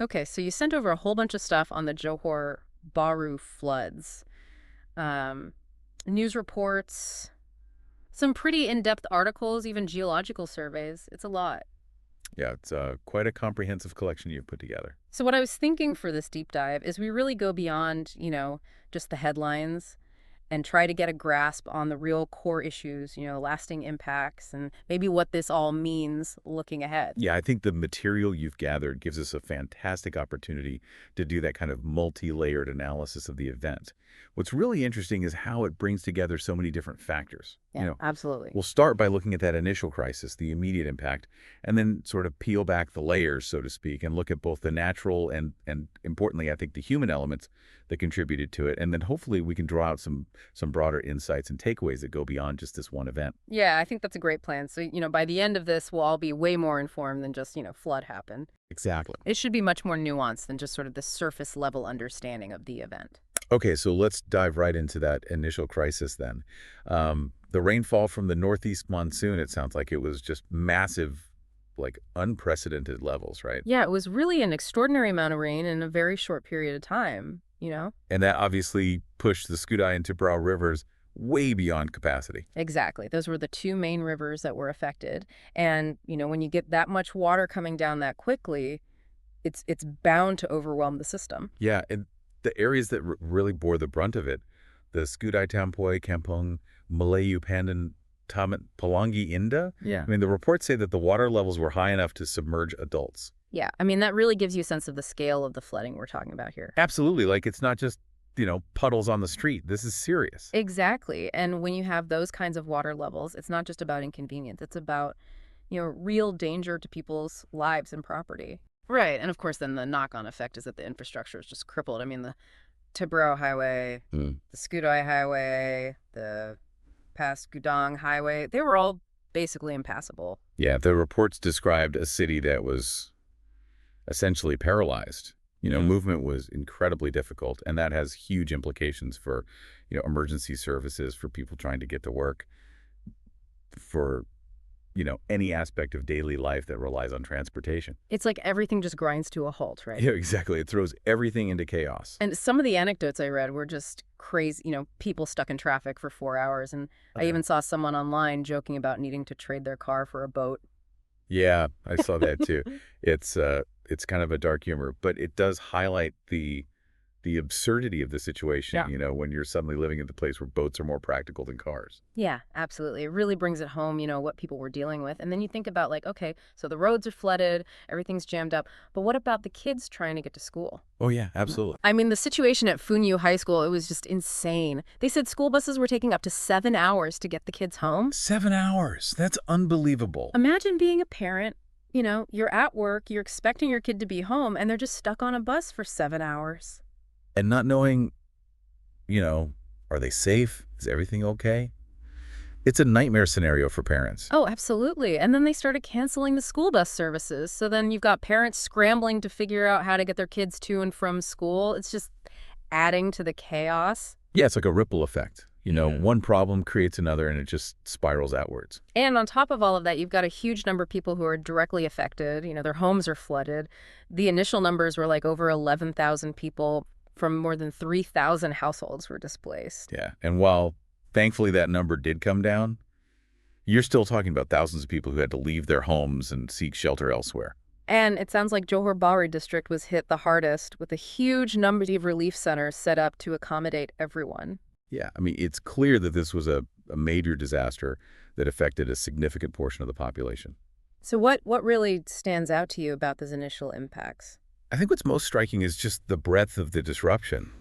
Okay, so you sent over a whole bunch of stuff on the Johor Bahru floods. Um, News reports, some pretty in-depth articles, even geological surveys. It's a lot. Yeah, it's quite a comprehensive collection you've put together. So what I was thinking for this deep dive is we really go beyond, just the headlines and try to get a grasp on the real core issues, lasting impacts and maybe what this all means looking ahead. Yeah, I think the material you've gathered gives us a fantastic opportunity to do that kind of multi-layered analysis of the event. What's really interesting is how it brings together so many different factors. Yeah, absolutely. We'll start by looking at that initial crisis, the immediate impact, and then sort of peel back the layers, so to speak, and look at both the natural and importantly, I think the human elements that contributed to it. And then hopefully we can draw out some broader insights and takeaways that go beyond just this one event. Yeah, I think that's a great plan. So, by the end of this, we'll all be way more informed than just, flood happened. Exactly. It should be much more nuanced than just sort of the surface level understanding of the event. Okay, so let's dive right into that initial crisis then. The rainfall from the Northeast Monsoon, it sounds like it was just massive, like unprecedented levels, right? Yeah, it was really an extraordinary amount of rain in a very short period of time. And that obviously pushed the Skudai and Tibrau rivers way beyond capacity. Exactly. Those were the two main rivers that were affected. And, when you get that much water coming down that quickly, it's bound to overwhelm the system. Yeah, and the areas that really bore the brunt of it, the Skudai Tampoi, Kampong, Melayu Pandan, Tamat, Pelangi Indah. Yeah. I mean, the reports say that the water levels were high enough to submerge adults. Yeah, I mean, that really gives you a sense of the scale of the flooding we're talking about here. Absolutely. Like it's not just, puddles on the street. This is serious. Exactly. And when you have those kinds of water levels, it's not just about inconvenience. It's about, real danger to people's lives and property. Right. And of course, then the knock-on effect is that the infrastructure is just crippled. I mean, the Tibrau Highway, Mm. the Skudai Highway, the past Gudang Highway, they were all basically impassable. Yeah, the reports described a city that was essentially paralyzed. Movement was incredibly difficult, and that has huge implications for, emergency services, for people trying to get to work, for, any aspect of daily life that relies on transportation. It's like everything just grinds to a halt, right? Yeah, exactly. It throws everything into chaos. And some of the anecdotes I read were just crazy, people stuck in traffic for 4 hours. And I Okay. even saw someone online joking about needing to trade their car for a boat. Yeah, I saw that too. It's kind of a dark humor, but it does highlight the absurdity of the situation, Yeah. when you're suddenly living in the place where boats are more practical than cars. Yeah, absolutely. It really brings it home, what people were dealing with. And then you think about like, okay, so the roads are flooded, everything's jammed up. But what about the kids trying to get to school? Oh yeah, absolutely. I mean, the situation at Funyu High School, it was just insane. They said school buses were taking up to 7 hours to get the kids home. 7 hours. That's unbelievable. Imagine being a parent, you're at work, you're expecting your kid to be home, and they're just stuck on a bus for 7 hours. And not knowing, you know, are they safe? Is everything okay? It's a nightmare scenario for parents. Oh, absolutely. And then they started canceling the school bus services. So then you've got parents scrambling to figure out how to get their kids to and from school. It's just adding to the chaos. Yeah, it's like a ripple effect. Yeah. One problem creates another and it just spirals outwards. And on top of all of that, you've got a huge number of people who are directly affected. Their homes are flooded. The initial numbers were like over 11,000 people from more than 3,000 households were displaced. Yeah. And while thankfully that number did come down, you're still talking about thousands of people who had to leave their homes and seek shelter elsewhere. And it sounds like Johor Bahru district was hit the hardest with a huge number of relief centers set up to accommodate everyone. Yeah. I mean, it's clear that this was a major disaster that affected a significant portion of the population. So what really stands out to you about those initial impacts? I think what's most striking is just the breadth of the disruption.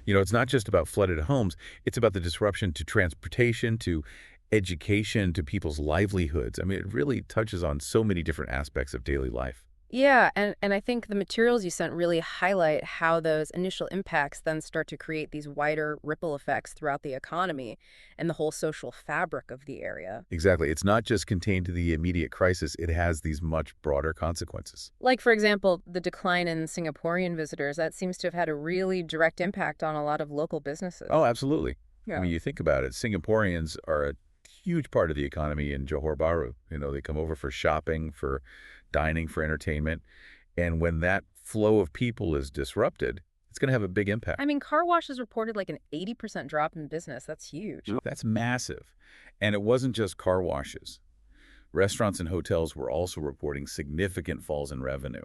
It's not just about flooded homes. It's about the disruption to transportation, to education, to people's livelihoods. I mean, it really touches on so many different aspects of daily life. Yeah, and I think the materials you sent really highlight how those initial impacts then start to create these wider ripple effects throughout the economy and the whole social fabric of the area. Exactly. It's not just contained to the immediate crisis. It has these much broader consequences. Like, for example, the decline in Singaporean visitors, that seems to have had a really direct impact on a lot of local businesses. Oh, absolutely. I Yeah. mean, you think about it, Singaporeans are a huge part of the economy in Johor Bahru. They come over for shopping, for dining, for entertainment. And when that flow of people is disrupted, it's going to have a big I impact. mean, car washes reported like an 80% drop in business. That's huge. That's massive. And it wasn't just car washes. Restaurants and hotels were also reporting significant falls in revenue.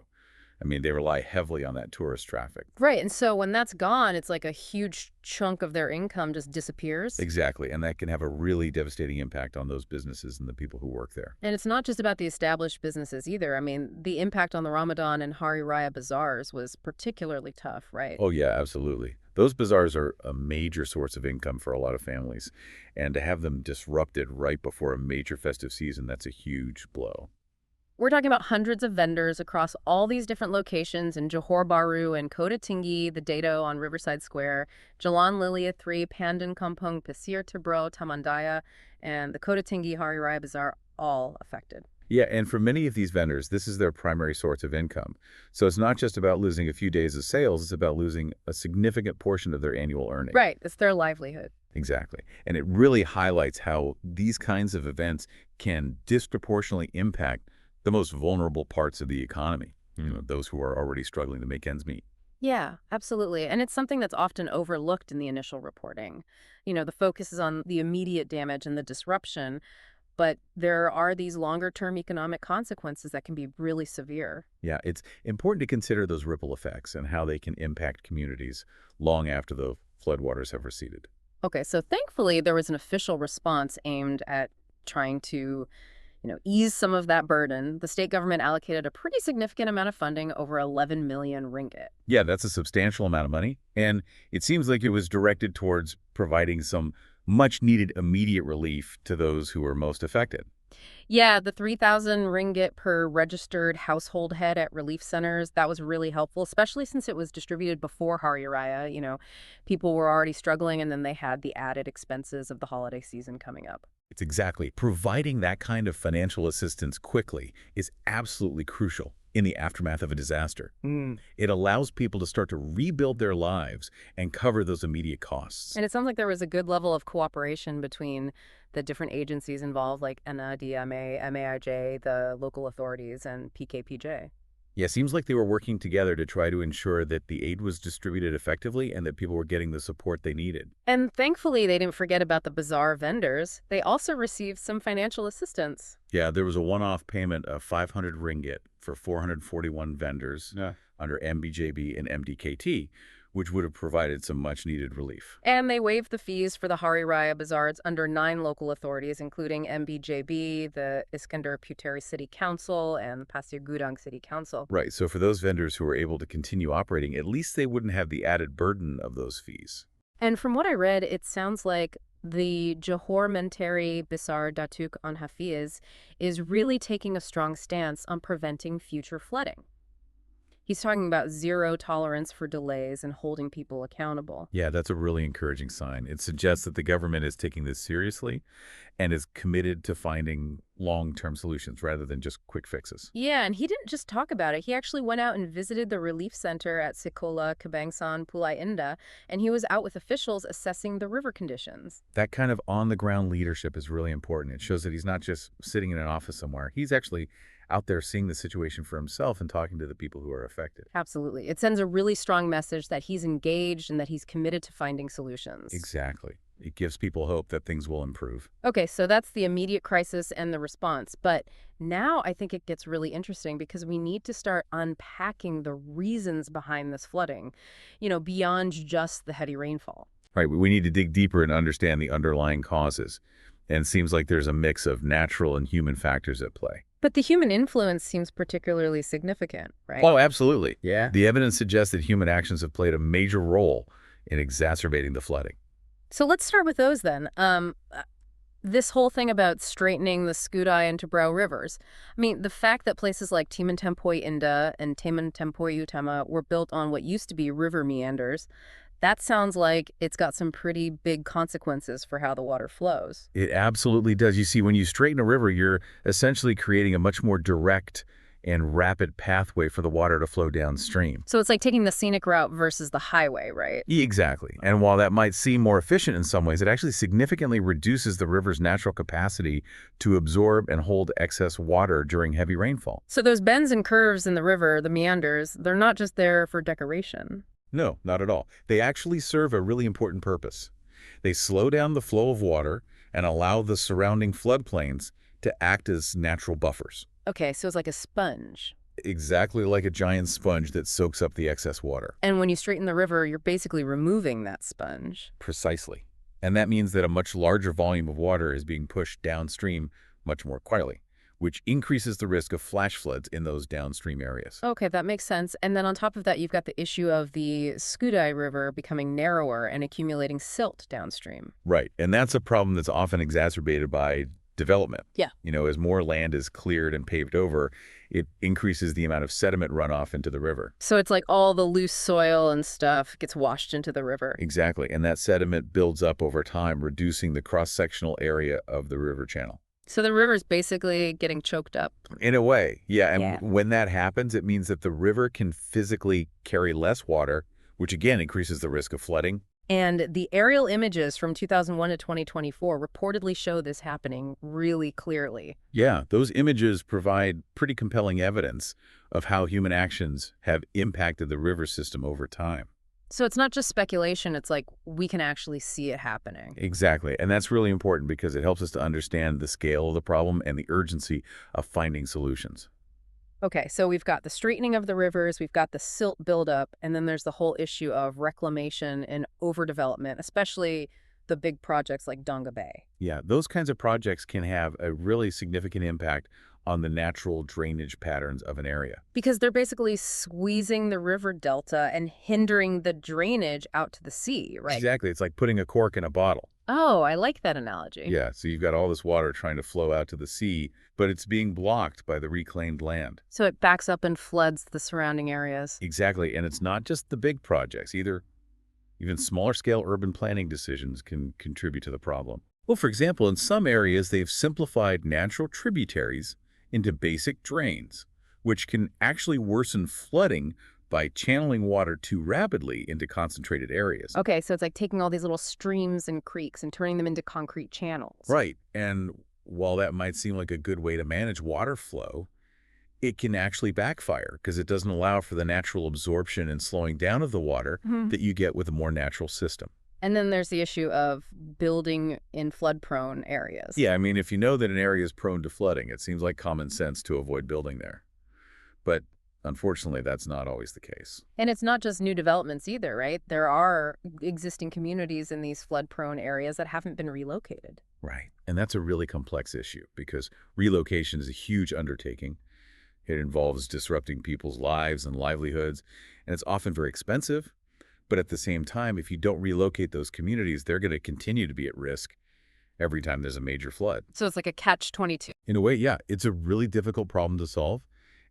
I mean, they rely heavily on that tourist traffic. Right. And so when that's gone, it's like a huge chunk of their income just disappears. Exactly, and that can have a really devastating impact on those businesses and the people who work there. And it's not just about the established businesses either. I mean, the impact on the Ramadan and Hari Raya bazaars was particularly tough, right? Oh, yeah, absolutely. Those bazaars are a major source of income for a lot of families, and to have them disrupted right before a major festive season, that's a huge blow. We're talking about hundreds of vendors across all these different locations in Johor Bahru and Kota Tinggi, the Dato on Riverside Square, Jalan Lilia 3, Pandan Kampung, Pasir Tebro, Tamandaya, and the Kota Tinggi Hari Raya Bazaar all affected. Yeah, and for many of these vendors, this is their primary source of income. So it's not just about losing a few days of sales, it's about losing a significant portion of their annual earning. Right, it's their livelihood. Exactly. And it really highlights how these kinds of events can disproportionately impact the most vulnerable parts of the economy, those who are already struggling to make ends meet. Yeah, absolutely. And it's something that's often overlooked in the initial reporting. The focus is on the immediate damage and the disruption, but there are these longer-term economic consequences that can be really severe. Yeah, it's important to consider those ripple effects and how they can impact communities long after the floodwaters have receded. Okay, so thankfully there was an official response aimed at trying to, ease some of that burden. The state government allocated a pretty significant amount of funding, over 11 million ringgit. Yeah, that's a substantial amount of money, and it seems like it was directed towards providing some much-needed immediate relief to those who were most affected. Yeah, the 3,000 ringgit per registered household head at relief centers, that was really helpful, especially since it was distributed before Hari Raya. People were already struggling, and then they had the added expenses of the holiday season coming up. It's exactly. Providing that kind of financial assistance quickly is absolutely crucial in the aftermath of a disaster. It allows people to start to rebuild their lives and cover those immediate costs. And it sounds like there was a good level of cooperation between the different agencies involved, like ENA, DMA, MAIJ, the local authorities, and PKPJ. Yeah, seems like they were working together to try to ensure that the aid was distributed effectively and that people were getting the support they needed. And thankfully, they didn't forget about the bazaar vendors. They also received some financial assistance. Yeah, there was a one-off payment of 500 ringgit for 441 vendors under MBJB and MDKT, which would have provided some much-needed relief. And they waived the fees for the Hari Raya bazaars under 9 local authorities, including MBJB, the Iskandar Puteri City Council, and Pasir Gudang City Council. Right, so for those vendors who were able to continue operating, at least they wouldn't have the added burden of those fees. And from what I read, it sounds like the Johor Menteri Besar Datuk on Hafiz is really taking a strong stance on preventing future flooding. He's talking about zero tolerance for delays and holding people accountable. Yeah, that's a really encouraging sign. It suggests that the government is taking this seriously and is committed to finding long-term solutions rather than just quick fixes. Yeah, and he didn't just talk about it. He actually went out and visited the relief center at Sekolah Kebangsaan Pulai Indah, and he was out with officials assessing the river conditions. That kind of on-the-ground leadership is really important. It shows that he's not just sitting in an office somewhere. He's actually out there seeing the situation for himself and talking to the people who are affected. Absolutely. It sends a really strong message that he's engaged and that he's committed to finding solutions. Exactly. It gives people hope that things will improve. Okay, so that's the immediate crisis and the response. But now I think it gets really interesting because we need to start unpacking the reasons behind this flooding, beyond just the heavy rainfall. Right. We need to dig deeper and understand the underlying causes. And it seems like there's a mix of natural and human factors at play. But the human influence seems particularly significant, right? Oh, absolutely. Yeah. The evidence suggests that human actions have played a major role in exacerbating the flooding. So let's start with those then. This whole thing about straightening the Skudai and Tebrau rivers. I mean, the fact that places like Timan Tempoi Indah and Taman Tempoi Utama were built on what used to be river meanders, that sounds like it's got some pretty big consequences for how the water flows. It absolutely does. You see, when you straighten a river, you're essentially creating a much more direct and rapid pathway for the water to flow downstream. So it's like taking the scenic route versus the highway, right? Exactly. And while that might seem more efficient in some ways, it actually significantly reduces the river's natural capacity to absorb and hold excess water during heavy rainfall. So those bends and curves in the river, the meanders, they're not just there for decoration. No, not at all. They actually serve a really important purpose. They slow down the flow of water and allow the surrounding floodplains to act as natural buffers. Okay, so it's like a sponge. Exactly like a giant sponge that soaks up the excess water. And when you straighten the river, you're basically removing that sponge. Precisely. And that means that a much larger volume of water is being pushed downstream much more quickly, which increases the risk of flash floods in those downstream areas. Okay, that makes sense. And then on top of that, you've got the issue of the Skudai River becoming narrower and accumulating silt downstream. Right. And that's a problem that's often exacerbated by development. Yeah. As more land is cleared and paved over, it increases the amount of sediment runoff into the river. So it's like all the loose soil and stuff gets washed into the river. Exactly. And that sediment builds up over time, reducing the cross-sectional area of the river channel. So the river's basically getting choked up. In a way, yeah. And Yeah. when that happens, it means that the river can physically carry less water, which again increases the risk of flooding. And the aerial images from 2001 to 2024 reportedly show this happening really clearly. Yeah, those images provide pretty compelling evidence of how human actions have impacted the river system over time. So it's not just speculation, it's like we can actually see it happening. Exactly. And that's really important because it helps us to understand the scale of the problem and the urgency of finding solutions. Okay, so we've got the straightening of the rivers, we've got the silt buildup, and then there's the whole issue of reclamation and overdevelopment, especially the big projects like Donga Bay. Yeah, those kinds of projects can have a really significant impact on the natural drainage patterns of an area. Because they're basically squeezing the river delta and hindering the drainage out to the sea, right? Exactly. It's like putting a cork in a bottle. Oh, I like that analogy. Yeah, so you've got all this water trying to flow out to the sea, but it's being blocked by the reclaimed land. So it backs up and floods the surrounding areas. Exactly, and it's not just the big projects either. Even smaller scale urban planning decisions can contribute to the problem. Well, for example, in some areas, they've simplified natural tributaries into basic drains, which can actually worsen flooding by channeling water too rapidly into concentrated areas. Okay, so it's like taking all these little streams and creeks and turning them into concrete channels. Right, and while that might seem like a good way to manage water flow, it can actually backfire because it doesn't allow for the natural absorption and slowing down of the water that you get with a more natural system. And then there's the issue of building in flood-prone areas. Yeah, I mean, if you know that an area is prone to flooding, it seems like common sense to avoid building there. But unfortunately, that's not always the case. And it's not just new developments either, right? There are existing communities in these flood-prone areas that haven't been relocated. Right. And that's a really complex issue because relocation is a huge undertaking. It involves disrupting people's lives and livelihoods, and it's often very expensive. But at the same time, if you don't relocate those communities, they're going to continue to be at risk every time there's a major flood. So it's like a catch-22. In a way, yeah, it's a really difficult problem to solve,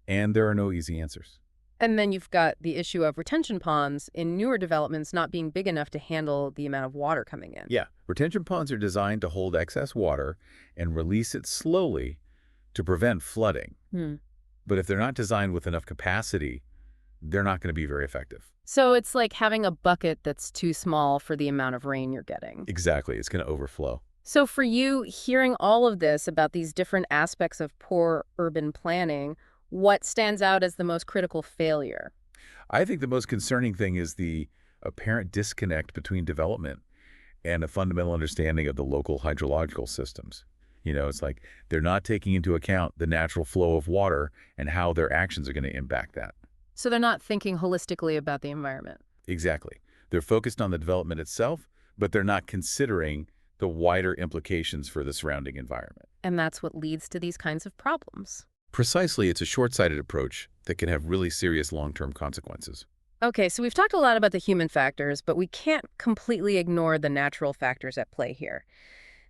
and there are no easy answers. And then you've got the issue of retention ponds in newer developments not being big enough to handle the amount of water coming in. Yeah, retention ponds are designed to hold excess water and release it slowly to prevent flooding. But if they're not designed with enough capacity, they're not going to be very effective. So it's like having a bucket that's too small for the amount of rain you're getting. Exactly. It's going to overflow. So for you, hearing all of this about these different aspects of poor urban planning, what stands out as the most critical failure? I think the most concerning thing is the apparent disconnect between development and a fundamental understanding of the local hydrological systems. It's like they're not taking into account the natural flow of water and how their actions are going to impact that. So they're not thinking holistically about the environment. Exactly. They're focused on the development itself, but they're not considering the wider implications for the surrounding environment. And that's what leads to these kinds of problems. Precisely, it's a short-sighted approach that can have really serious long-term consequences. Okay, so we've talked a lot about the human factors, but we can't completely ignore the natural factors at play here.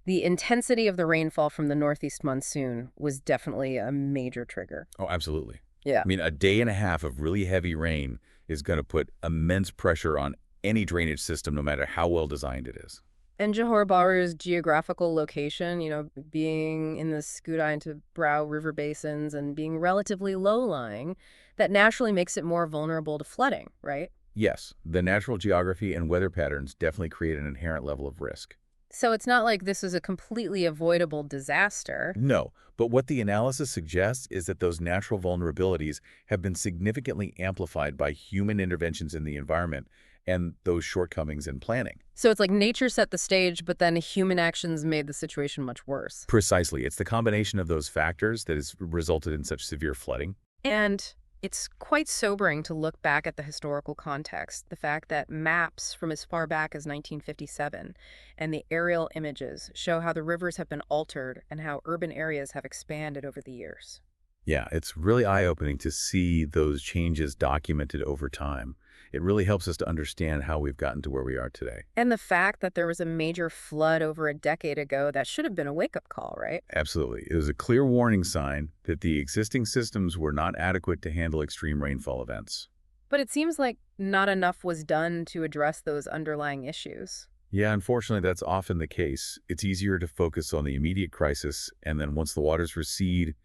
The intensity of the rainfall from the Northeast Monsoon was definitely a major trigger. Oh, absolutely. Yeah. I mean, a day and a half of really heavy rain is going to put immense pressure on any drainage system, no matter how well designed it is. And Johor Bahru's geographical location, being in the Skudai to Brow River basins and being relatively low-lying, that naturally makes it more vulnerable to flooding, right? Yes, the natural geography and weather patterns definitely create an inherent level of risk. So it's not like this is a completely avoidable disaster. No, but what the analysis suggests is that those natural vulnerabilities have been significantly amplified by human interventions in the environment and those shortcomings in planning. So it's like nature set the stage, but then human actions made the situation much worse. Precisely. It's the combination of those factors that has resulted in such severe flooding. And it's quite sobering to look back at the historical context, the fact that maps from as far back as 1957 and the aerial images show how the rivers have been altered and how urban areas have expanded over the years. Yeah, it's really eye-opening to see those changes documented over time. It really helps us to understand how we've gotten to where we are today. And the fact that there was a major flood over a decade ago, that should have been a wake-up call, right? Absolutely. It was a clear warning sign that the existing systems were not adequate to handle extreme rainfall events. But it seems like not enough was done to address those underlying issues. Yeah, unfortunately, that's often the case. It's easier to focus on the immediate crisis, and then once the waters recede,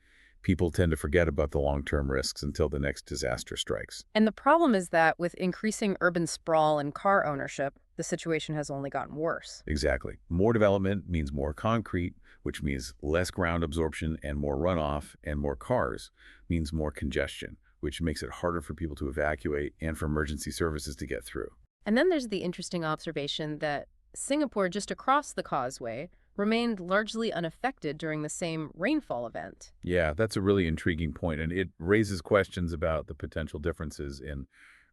people tend to forget about the long-term risks until the next disaster strikes. And the problem is that with increasing urban sprawl and car ownership, the situation has only gotten worse. Exactly. More development means more concrete, which means less ground absorption and more runoff, and more cars means more congestion, which makes it harder for people to evacuate and for emergency services to get through. And then there's the interesting observation that Singapore, just across the causeway, remained largely unaffected during the same rainfall event. Yeah, that's a really intriguing point, and it raises questions about the potential differences in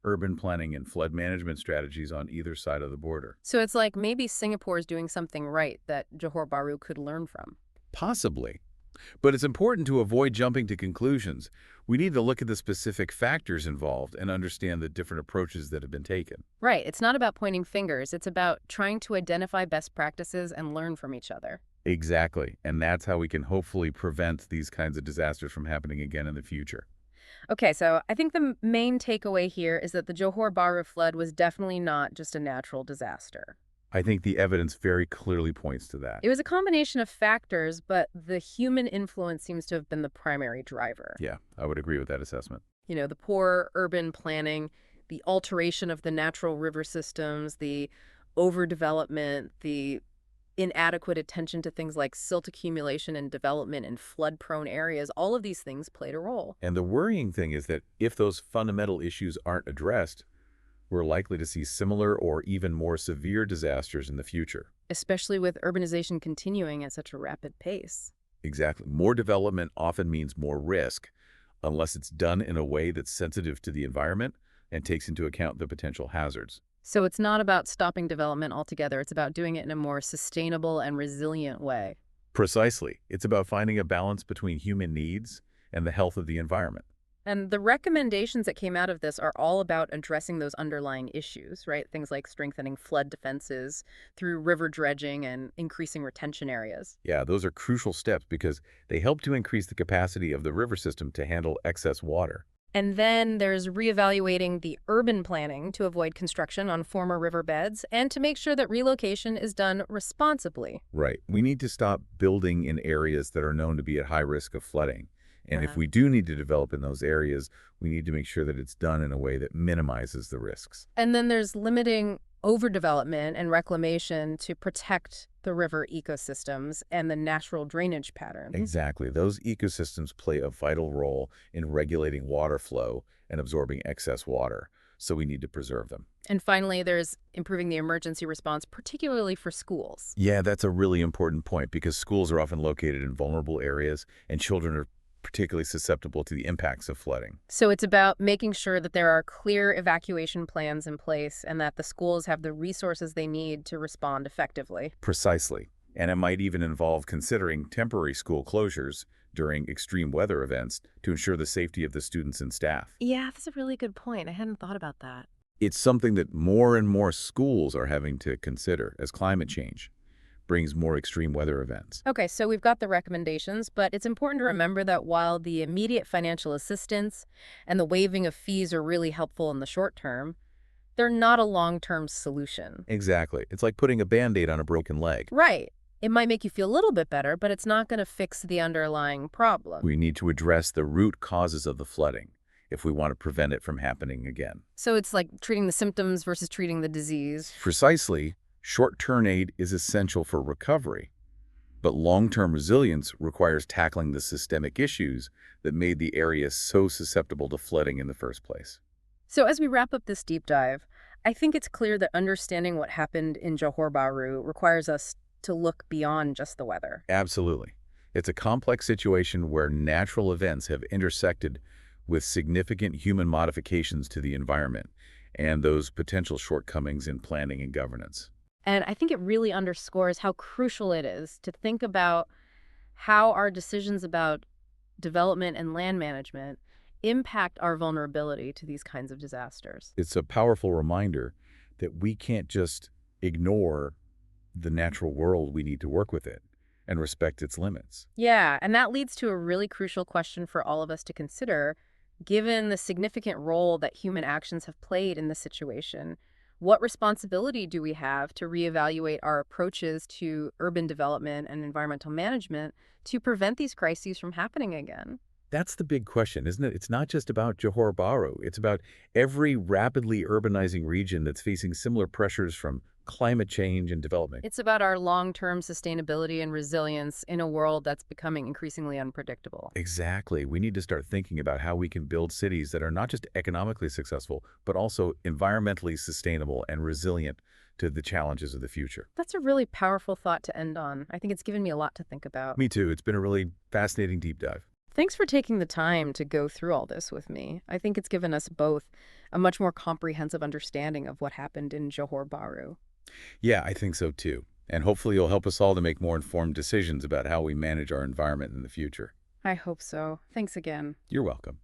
urban planning and flood management strategies on either side of the border. So it's like maybe Singapore is doing something right that Johor Bahru could learn from. Possibly. But it's important to avoid jumping to conclusions. We need to look at the specific factors involved and understand the different approaches that have been taken. Right. It's not about pointing fingers. It's about trying to identify best practices and learn from each other. Exactly. And that's how we can hopefully prevent these kinds of disasters from happening again in the future. Okay, so I think the main takeaway here is that the Johor Bahru flood was definitely not just a natural disaster. I think the evidence very clearly points to that. It was a combination of factors, but the human influence seems to have been the primary driver. Yeah, I would agree with that assessment. The poor urban planning, the alteration of the natural river systems, the overdevelopment, the inadequate attention to things like silt accumulation and development in flood-prone areas, all of these things played a role. And the worrying thing is that if those fundamental issues aren't addressed, we're likely to see similar or even more severe disasters in the future. Especially with urbanization continuing at such a rapid pace. Exactly. More development often means more risk, unless it's done in a way that's sensitive to the environment and takes into account the potential hazards. So it's not about stopping development altogether. It's about doing it in a more sustainable and resilient way. Precisely. It's about finding a balance between human needs and the health of the environment. And the recommendations that came out of this are all about addressing those underlying issues, right? Things like strengthening flood defenses through river dredging and increasing retention areas. Yeah, those are crucial steps because they help to increase the capacity of the river system to handle excess water. And then there's reevaluating the urban planning to avoid construction on former riverbeds and to make sure that relocation is done responsibly. Right. We need to stop building in areas that are known to be at high risk of flooding. And if Uh-huh. we do need to develop in those areas, we need to make sure that it's done in a way that minimizes the risks. And then there's limiting overdevelopment and reclamation to protect the river ecosystems and the natural drainage patterns. Exactly. Those ecosystems play a vital role in regulating water flow and absorbing excess water, so we need to preserve them. And finally, there's improving the emergency response, particularly for schools. Yeah, that's a really important point because schools are often located in vulnerable areas and children are particularly susceptible to the impacts of flooding. So it's about making sure that there are clear evacuation plans in place and that the schools have the resources they need to respond effectively. Precisely. And it might even involve considering temporary school closures during extreme weather events to ensure the safety of the students and staff. Yeah, that's a really good point. I hadn't thought about that. It's something that more and more schools are having to consider as climate change brings more extreme weather events. Okay, so we've got the recommendations, but it's important to remember that while the immediate financial assistance and the waiving of fees are really helpful in the short term, They're not a long-term solution. Exactly. It's like putting a Band-Aid on a broken leg. Right. It might make you feel a little bit better, but it's not going to fix the underlying problem. We need to address the root causes of the flooding if we want to prevent it from happening again. So it's like treating the symptoms versus treating the disease. Precisely, short-term aid is essential for recovery, but long-term resilience requires tackling the systemic issues that made the area so susceptible to flooding in the first place. So as we wrap up this deep dive, I think it's clear that understanding what happened in Johor Bahru requires us to look beyond just the weather. Absolutely. It's a complex situation where natural events have intersected with significant human modifications to the environment and those potential shortcomings in planning and governance. And I think it really underscores how crucial it is to think about how our decisions about development and land management impact our vulnerability to these kinds of disasters. It's a powerful reminder that we can't just ignore the natural world. We need to work with it and respect its limits. Yeah, and that leads to a really crucial question for all of us to consider, given the significant role that human actions have played in this situation. What responsibility do we have to reevaluate our approaches to urban development and environmental management to prevent these crises from happening again? That's the big question, isn't it? It's not just about Johor Bahru. It's about every rapidly urbanizing region that's facing similar pressures from climate change and development. It's about our long-term sustainability and resilience in a world that's becoming increasingly unpredictable. Exactly. We need to start thinking about how we can build cities that are not just economically successful, but also environmentally sustainable and resilient to the challenges of the future. That's a really powerful thought to end on. I think it's given me a lot to think about. Me too. It's been a really fascinating deep dive. Thanks for taking the time to go through all this with me. I think it's given us both a much more comprehensive understanding of what happened in Johor Bahru. Yeah, I think so too. And hopefully you'll help us all to make more informed decisions about how we manage our environment in the future. I hope so. Thanks again. You're welcome.